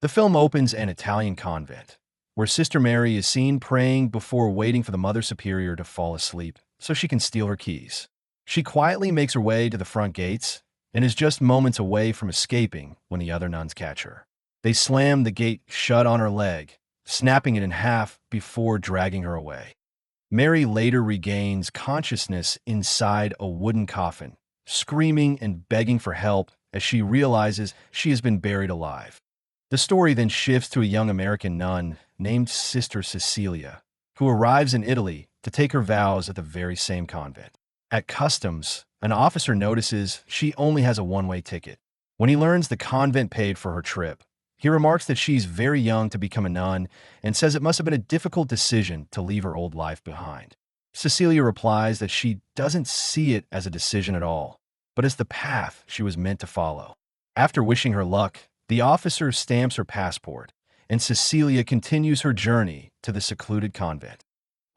The film opens an Italian convent, where Sister Mary is seen praying before waiting for the Mother Superior to fall asleep so she can steal her keys. She quietly makes her way to the front gates and is just moments away from escaping when the other nuns catch her. They slam the gate shut on her leg, snapping it in half before dragging her away. Mary later regains consciousness inside a wooden coffin, screaming and begging for help as she realizes she has been buried alive. The story then shifts to a young American nun named Sister Cecilia, who arrives in Italy to take her vows at the very same convent. At customs, an officer notices she only has a one-way ticket. When he learns the convent paid for her trip, he remarks that she's very young to become a nun and says it must have been a difficult decision to leave her old life behind. Cecilia replies that she doesn't see it as a decision at all, but as the path she was meant to follow. After wishing her luck, the officer stamps her passport, and Cecilia continues her journey to the secluded convent.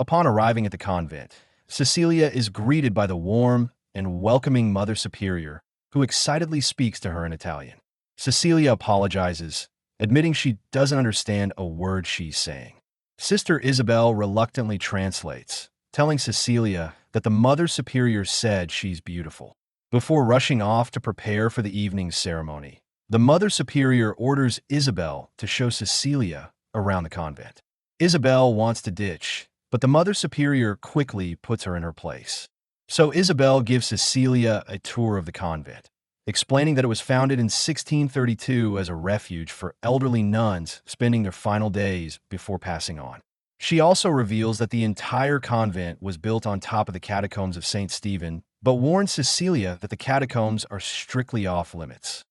Upon arriving at the convent, Cecilia is greeted by the warm and welcoming Mother Superior, who excitedly speaks to her in Italian. Cecilia apologizes, admitting she doesn't understand a word she's saying. Sister Isabel reluctantly translates, telling Cecilia that the Mother Superior said she's beautiful. Before rushing off to prepare for the evening's ceremony, the Mother Superior orders Isabel to show Cecilia around the convent. Isabel wants to ditch, but the Mother Superior quickly puts her in her place. So Isabel gives Cecilia a tour of the convent, explaining that it was founded in 1632 as a refuge for elderly nuns spending their final days before passing on. She also reveals that the entire convent was built on top of the catacombs of St. Stephen, but warns Cecilia that the catacombs are strictly off-limits.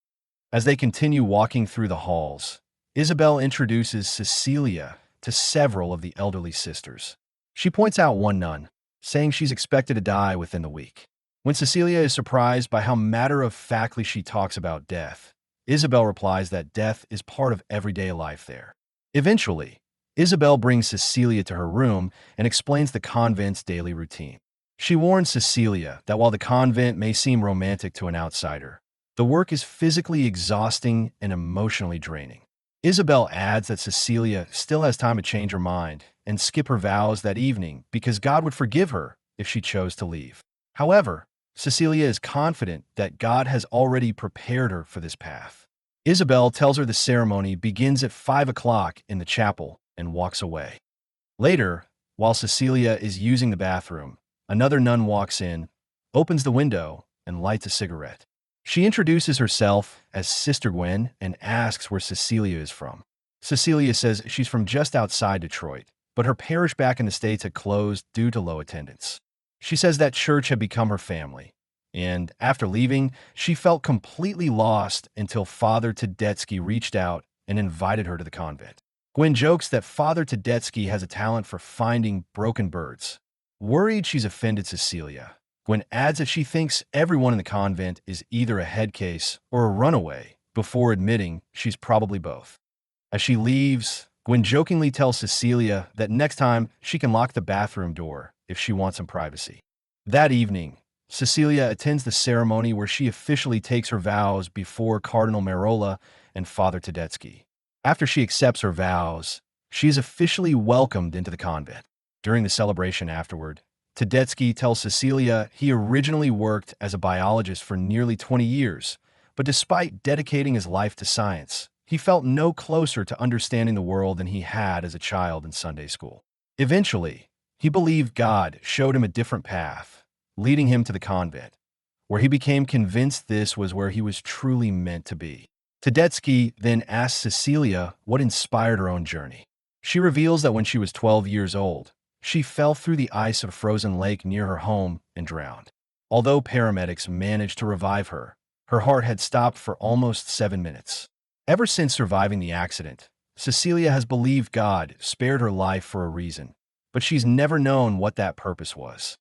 As they continue walking through the halls, Isabel introduces Cecilia to several of the elderly sisters. She points out one nun, saying she's expected to die within the week. When Cecilia is surprised by how matter-of-factly she talks about death, Isabel replies that death is part of everyday life there. Eventually, Isabel brings Cecilia to her room and explains the convent's daily routine. She warns Cecilia that while the convent may seem romantic to an outsider, the work is physically exhausting and emotionally draining. Isabel adds that Cecilia still has time to change her mind and skip her vows that evening because God would forgive her if she chose to leave. However, Cecilia is confident that God has already prepared her for this path. Isabel tells her the ceremony begins at 5 o'clock in the chapel and walks away. Later, while Cecilia is using the bathroom, another nun walks in, opens the window, and lights a cigarette. She introduces herself as Sister Gwen and asks where Cecilia is from. Cecilia says she's from just outside Detroit, but her parish back in the States had closed due to low attendance. She says that church had become her family, and after leaving, she felt completely lost until Father Tedeschi reached out and invited her to the convent. Gwen jokes that Father Tedeschi has a talent for finding broken birds. Worried she's offended Cecilia, Gwen adds that she thinks everyone in the convent is either a head case or a runaway, before admitting she's probably both. As she leaves, Gwen jokingly tells Cecilia that next time she can lock the bathroom door if she wants some privacy. That evening, Cecilia attends the ceremony where she officially takes her vows before Cardinal Merola and Father Tedeschi. After she accepts her vows, she is officially welcomed into the convent. During the celebration afterward, Tedeschi tells Cecilia he originally worked as a biologist for nearly 20 years, but despite dedicating his life to science, he felt no closer to understanding the world than he had as a child in Sunday school. Eventually, he believed God showed him a different path, leading him to the convent, where he became convinced this was where he was truly meant to be. Tedeschi then asks Cecilia what inspired her own journey. She reveals that when she was 12 years old, she fell through the ice of a frozen lake near her home and drowned. Although paramedics managed to revive her, her heart had stopped for almost 7 minutes. Ever since surviving the accident, Cecilia has believed God spared her life for a reason, but she's never known what that purpose was.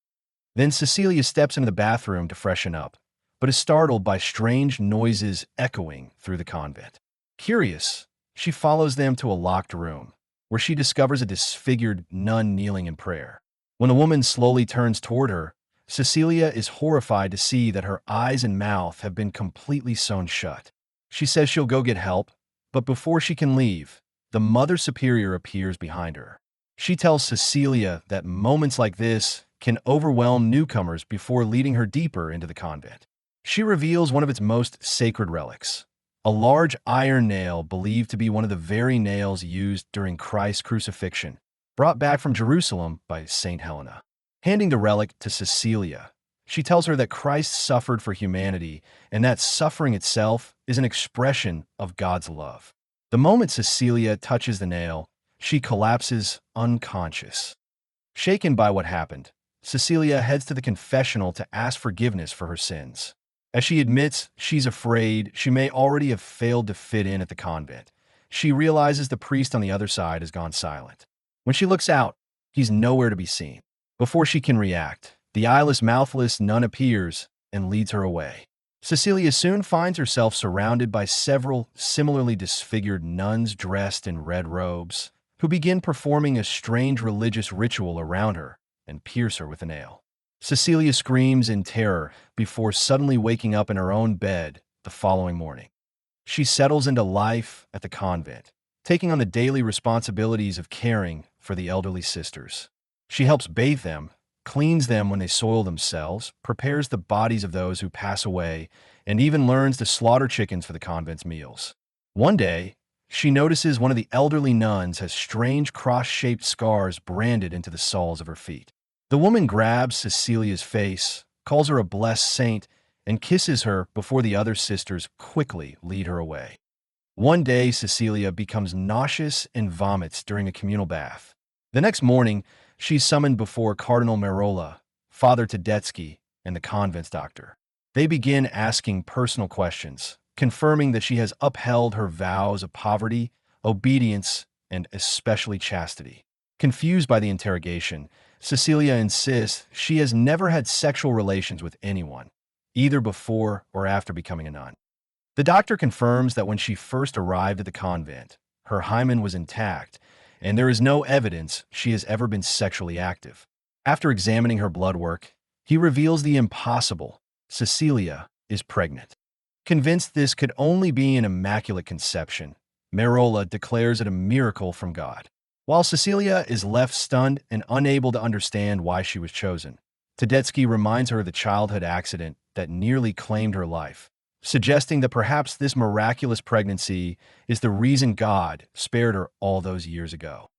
Then Cecilia steps into the bathroom to freshen up, but is startled by strange noises echoing through the convent. Curious, she follows them to a locked room, where she discovers a disfigured nun kneeling in prayer. When the woman slowly turns toward her, Cecilia is horrified to see that her eyes and mouth have been completely sewn shut. She says she'll go get help, But before she can leave, the Mother Superior appears behind her. She tells Cecilia that moments like this can overwhelm newcomers before leading her deeper into the convent. She reveals one of its most sacred relics, a large iron nail believed to be one of the very nails used during Christ's crucifixion, brought back from Jerusalem by Saint Helena. Handing the relic to Cecilia, she tells her that Christ suffered for humanity and that suffering itself is an expression of God's love. The moment Cecilia touches the nail, she collapses unconscious. Shaken by what happened, Cecilia heads to the confessional to ask forgiveness for her sins. As she admits she's afraid she may already have failed to fit in at the convent, she realizes the priest on the other side has gone silent. When she looks out, he's nowhere to be seen. Before she can react, the eyeless, mouthless nun appears and leads her away. Cecilia soon finds herself surrounded by several similarly disfigured nuns dressed in red robes, who begin performing a strange religious ritual around her and pierce her with a nail. Cecilia screams in terror before suddenly waking up in her own bed the following morning. She settles into life at the convent, taking on the daily responsibilities of caring for the elderly sisters. She helps bathe them, cleans them when they soil themselves, prepares the bodies of those who pass away, and even learns to slaughter chickens for the convent's meals. One day, she notices one of the elderly nuns has strange cross-shaped scars branded into the soles of her feet. The woman grabs Cecilia's face, calls her a blessed saint, and kisses her before the other sisters quickly lead her away. One day, Cecilia becomes nauseous and vomits during a communal bath. The next morning, she's summoned before Cardinal Merola, Father Tedeschi, and the convent's doctor. They begin asking personal questions, confirming that she has upheld her vows of poverty, obedience, and especially chastity. Confused by the interrogation, Cecilia insists she has never had sexual relations with anyone, either before or after becoming a nun. The doctor confirms that when she first arrived at the convent, her hymen was intact, and there is no evidence she has ever been sexually active. After examining her blood work, he reveals the impossible. Cecilia is pregnant. Convinced this could only be an immaculate conception, Merola declares it a miracle from God. While Cecilia is left stunned and unable to understand why she was chosen, Tedeschi reminds her of the childhood accident that nearly claimed her life, suggesting that perhaps this miraculous pregnancy is the reason God spared her all those years ago.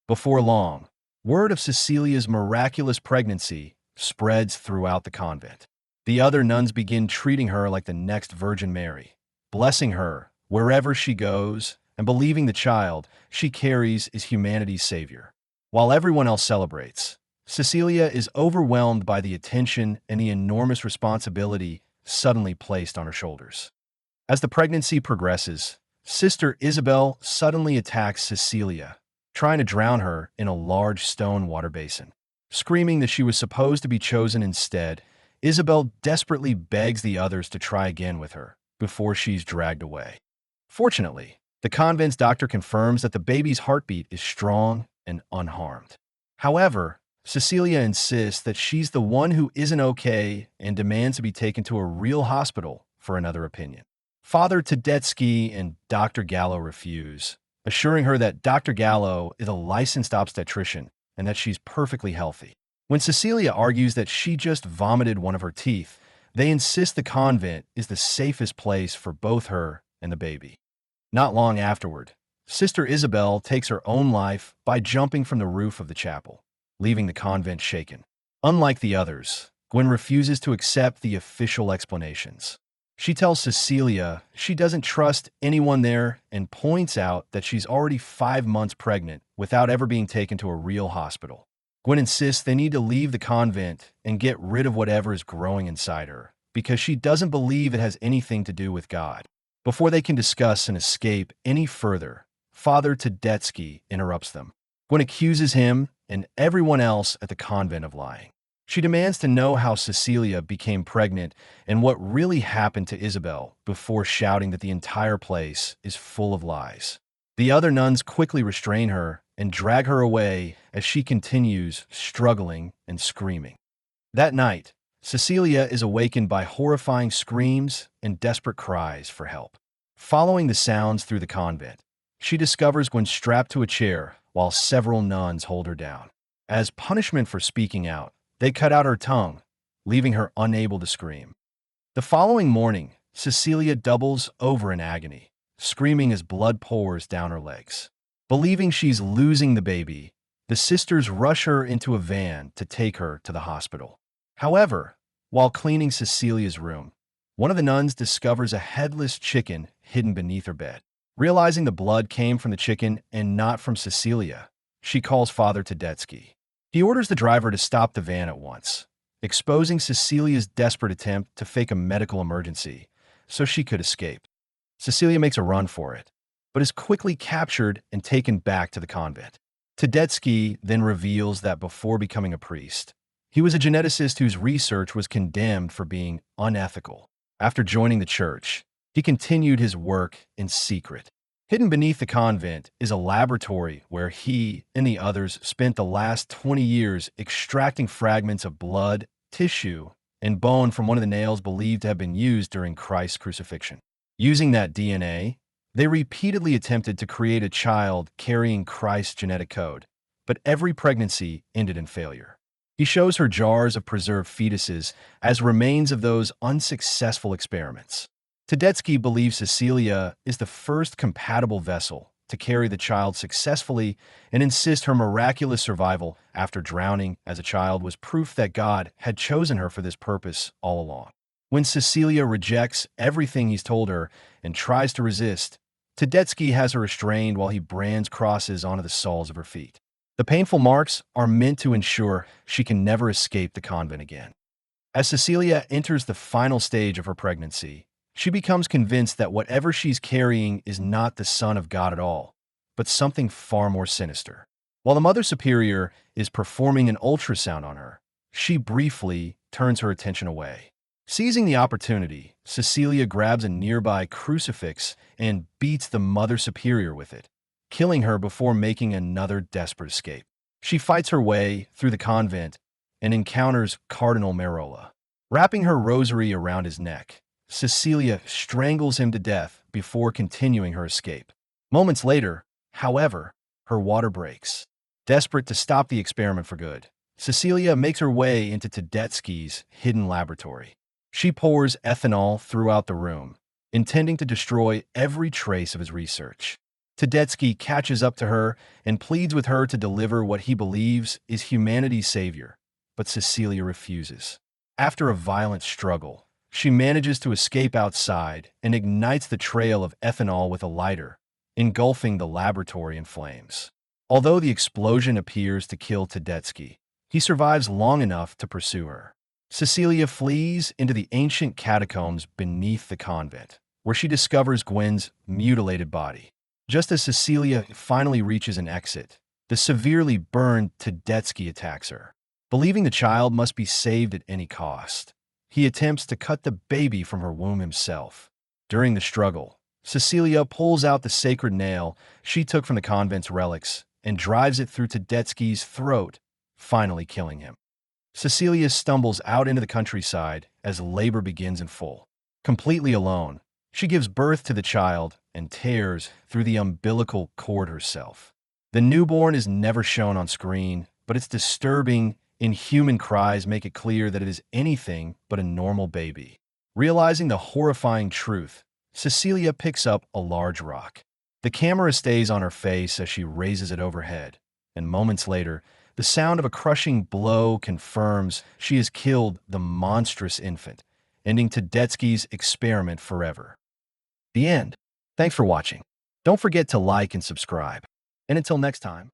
Before long, word of Cecilia's miraculous pregnancy spreads throughout the convent. The other nuns begin treating her like the next Virgin Mary, blessing her wherever she goes and believing the child she carries is humanity's savior. While everyone else celebrates, Cecilia is overwhelmed by the attention and the enormous responsibility suddenly placed on her shoulders. As the pregnancy progresses, Sister Isabel suddenly attacks Cecilia, trying to drown her in a large stone water basin. Screaming that she was supposed to be chosen instead, Isabel desperately begs the others to try again with her before she's dragged away. Fortunately, the convent's doctor confirms that the baby's heartbeat is strong and unharmed. However, Cecilia insists that she's the one who isn't okay and demands to be taken to a real hospital for another opinion. Father Tedeschi and Dr. Gallo refuse, assuring her that Dr. Gallo is a licensed obstetrician and that she's perfectly healthy. When Cecilia argues that she just vomited one of her teeth, they insist the convent is the safest place for both her and the baby. Not long afterward, Sister Isabel takes her own life by jumping from the roof of the chapel, leaving the convent shaken. Unlike the others, Gwen refuses to accept the official explanations. She tells Cecilia she doesn't trust anyone there and points out that she's already 5 months pregnant without ever being taken to a real hospital. Gwen insists they need to leave the convent and get rid of whatever is growing inside her, because she doesn't believe it has anything to do with God. Before they can discuss and escape any further, Father Tedeschi interrupts them. Gwen accuses him and everyone else at the convent of lying. She demands to know how Cecilia became pregnant and what really happened to Isabel before shouting that the entire place is full of lies. The other nuns quickly restrain her and drag her away as she continues struggling and screaming. That night, Cecilia is awakened by horrifying screams and desperate cries for help. Following the sounds through the convent, she discovers Gwen strapped to a chair while several nuns hold her down. As punishment for speaking out, they cut out her tongue, leaving her unable to scream. The following morning, Cecilia doubles over in agony, screaming as blood pours down her legs. Believing she's losing the baby, the sisters rush her into a van to take her to the hospital. However, while cleaning Cecilia's room, one of the nuns discovers a headless chicken hidden beneath her bed. Realizing the blood came from the chicken and not from Cecilia, she calls Father Tedeschi. He orders the driver to stop the van at once, exposing Cecilia's desperate attempt to fake a medical emergency so she could escape. Cecilia makes a run for it, but is quickly captured and taken back to the convent. Tedeschi then reveals that before becoming a priest, he was a geneticist whose research was condemned for being unethical. After joining the church, he continued his work in secret. Hidden beneath the convent is a laboratory where he and the others spent the last 20 years extracting fragments of blood, tissue, and bone from one of the nails believed to have been used during Christ's crucifixion. Using that DNA, they repeatedly attempted to create a child carrying Christ's genetic code, but every pregnancy ended in failure. He shows her jars of preserved fetuses as remains of those unsuccessful experiments. Tedeschi believes Cecilia is the first compatible vessel to carry the child successfully and insists her miraculous survival after drowning as a child was proof that God had chosen her for this purpose all along. When Cecilia rejects everything he's told her and tries to resist, Tedeschi has her restrained while he brands crosses onto the soles of her feet. The painful marks are meant to ensure she can never escape the convent again. As Cecilia enters the final stage of her pregnancy, she becomes convinced that whatever she's carrying is not the Son of God at all, but something far more sinister. While the Mother Superior is performing an ultrasound on her, she briefly turns her attention away. Seizing the opportunity, Cecilia grabs a nearby crucifix and beats the Mother Superior with it, killing her before making another desperate escape. She fights her way through the convent and encounters Cardinal Merola. Wrapping her rosary around his neck, Cecilia strangles him to death before continuing her escape. Moments later, however, her water breaks. Desperate to stop the experiment for good, Cecilia makes her way into Tedeschi's hidden laboratory. She pours ethanol throughout the room, intending to destroy every trace of his research. Tedeschi catches up to her and pleads with her to deliver what he believes is humanity's savior, but Cecilia refuses. After a violent struggle, she manages to escape outside and ignites the trail of ethanol with a lighter, engulfing the laboratory in flames. Although the explosion appears to kill Tedeschi, he survives long enough to pursue her. Cecilia flees into the ancient catacombs beneath the convent, where she discovers Gwen's mutilated body. Just as Cecilia finally reaches an exit, the severely burned Tedeschi attacks her. Believing the child must be saved at any cost, he attempts to cut the baby from her womb himself. During the struggle, Cecilia pulls out the sacred nail she took from the convent's relics and drives it through Tedeschi's throat, finally killing him. Cecilia stumbles out into the countryside as labor begins in full. Completely alone, she gives birth to the child and tears through the umbilical cord herself. The newborn is never shown on screen, but its disturbing, inhuman cries make it clear that it is anything but a normal baby. Realizing the horrifying truth, Cecilia picks up a large rock. The camera stays on her face as she raises it overhead, and moments later, the sound of a crushing blow confirms she has killed the monstrous infant, ending Tedeschi's experiment forever. The end. Thanks for watching. Don't forget to like and subscribe. And until next time.